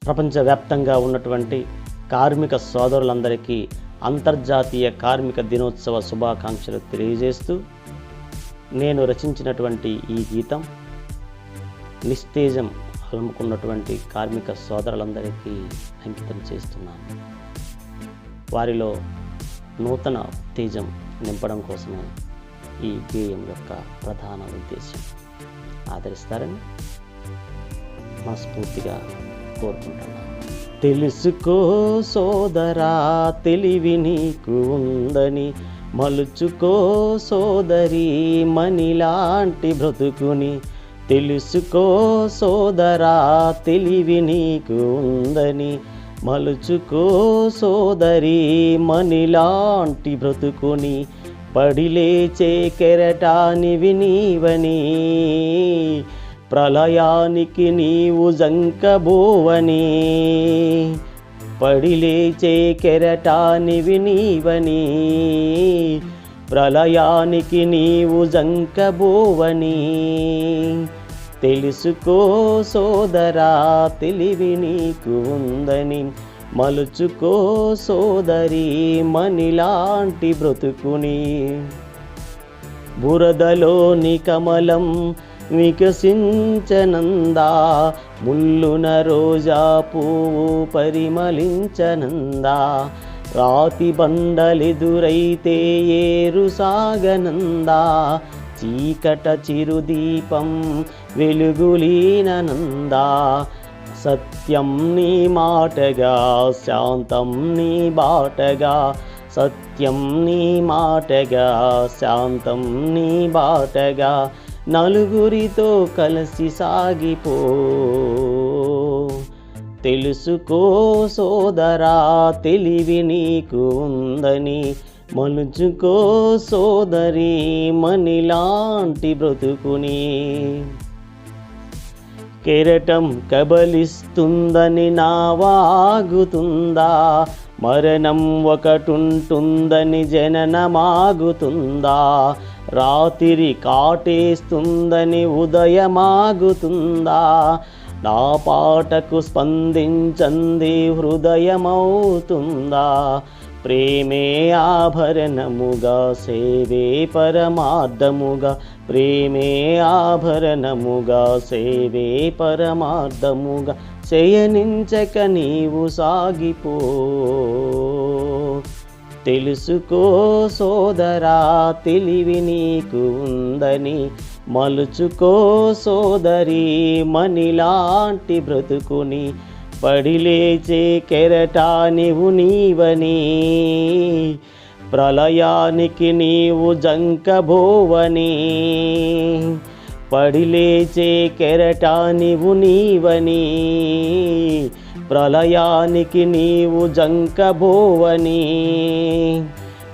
ప్రపంచవ్యాప్తంగా ఉన్నటువంటి కార్మిక సోదరులందరికీ అంతర్జాతీయ కార్మిక దినోత్సవ శుభాకాంక్షలు తెలియజేస్తూ నేను రచించినటువంటి ఈ గీతం నిస్తేజం అలుముకున్నటువంటి కార్మిక సోదరులందరికీ అంకితం చేస్తున్నాను. వారిలో నూతన ఉత్తేజం నింపడం కోసమే ఈ గేయం యొక్క ప్రధాన ఉద్దేశం. ఆదరిస్తారని మనస్ఫూర్తిగా కోరుకుంటున్నాను. తెలుసుకో సోదరా తెలివి నీకు ఉందని, మలుచుకో సోదరి మనిలాంటి బ్రతుకుని. తెలుసుకో సోదరా తెలివి నీకు ఉందని, మలుచుకో సోదరి మనిలాంటి బ్రతుకుని. పడిలేచే కెరటానివి నీవని, ప్రళయానికి నీవు జంకబోవని. పడిలేచే కెరటానివి నీవని, ప్రళయానికి నీవు జంకబోవని. తెలుసుకో సోదరా తెలివి నీకు ఉందని, మలుచుకో సోదరి మనిలాంటి బ్రతుకుని. బురదలోని కమలం వికసించనందా, ముల్లున రోజా పువ్వు పరిమళించనందా. రాతి బండలెదురైతే ఏరు సాగనందా, చీకట చిరుదీపం వెలుగులీనందా. సత్యం నీ మాటగా శాంతం నీ బాటగా, సత్యం నీ మాటగా శాంతం నీ బాటగా. నలుగురితో కలిసి సాగిపో. తెలుసుకో సోదరా తెలివి నీకు ఉందని, మలుచుకో సోదరి మనిలాంటి బ్రతుకుని. కెరటం కబలిస్తుందని నావాగుతుందా, మరణం ఒకటుంటుందని జననమాగుతుందా. రాత్రి కాటేస్తుందని ఉదయమాగుతుందా, నా పాటకు స్పందించంది హృదయమవుతుందా. ప్రేమే ఆభరణముగా సేవే పరమార్థముగా, ప్రేమే ఆభరణముగా సేవే పరమార్థముగా. శయనించక నీవు సాగిపో. తెలుసుకో సోదరా తెలివి నీకు ఉందని, మలుచుకో సోదరి మనిలాంటి బ్రతుకుని. పడిలేచే కెరటానివు నీవని, ప్రళయానికి నీవు జంకబోవని. పడిలేచే కెరటానివు నీవని, ప్రళయానికి నీవు జంకబోవని.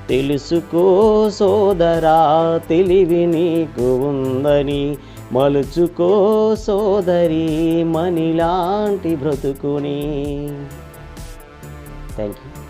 తెలుసుకో సోదరా తెలివి నీకు ఉందని, మలుచుకో సోదరి మనిలాంటి బ్రతుకుని. Thank you.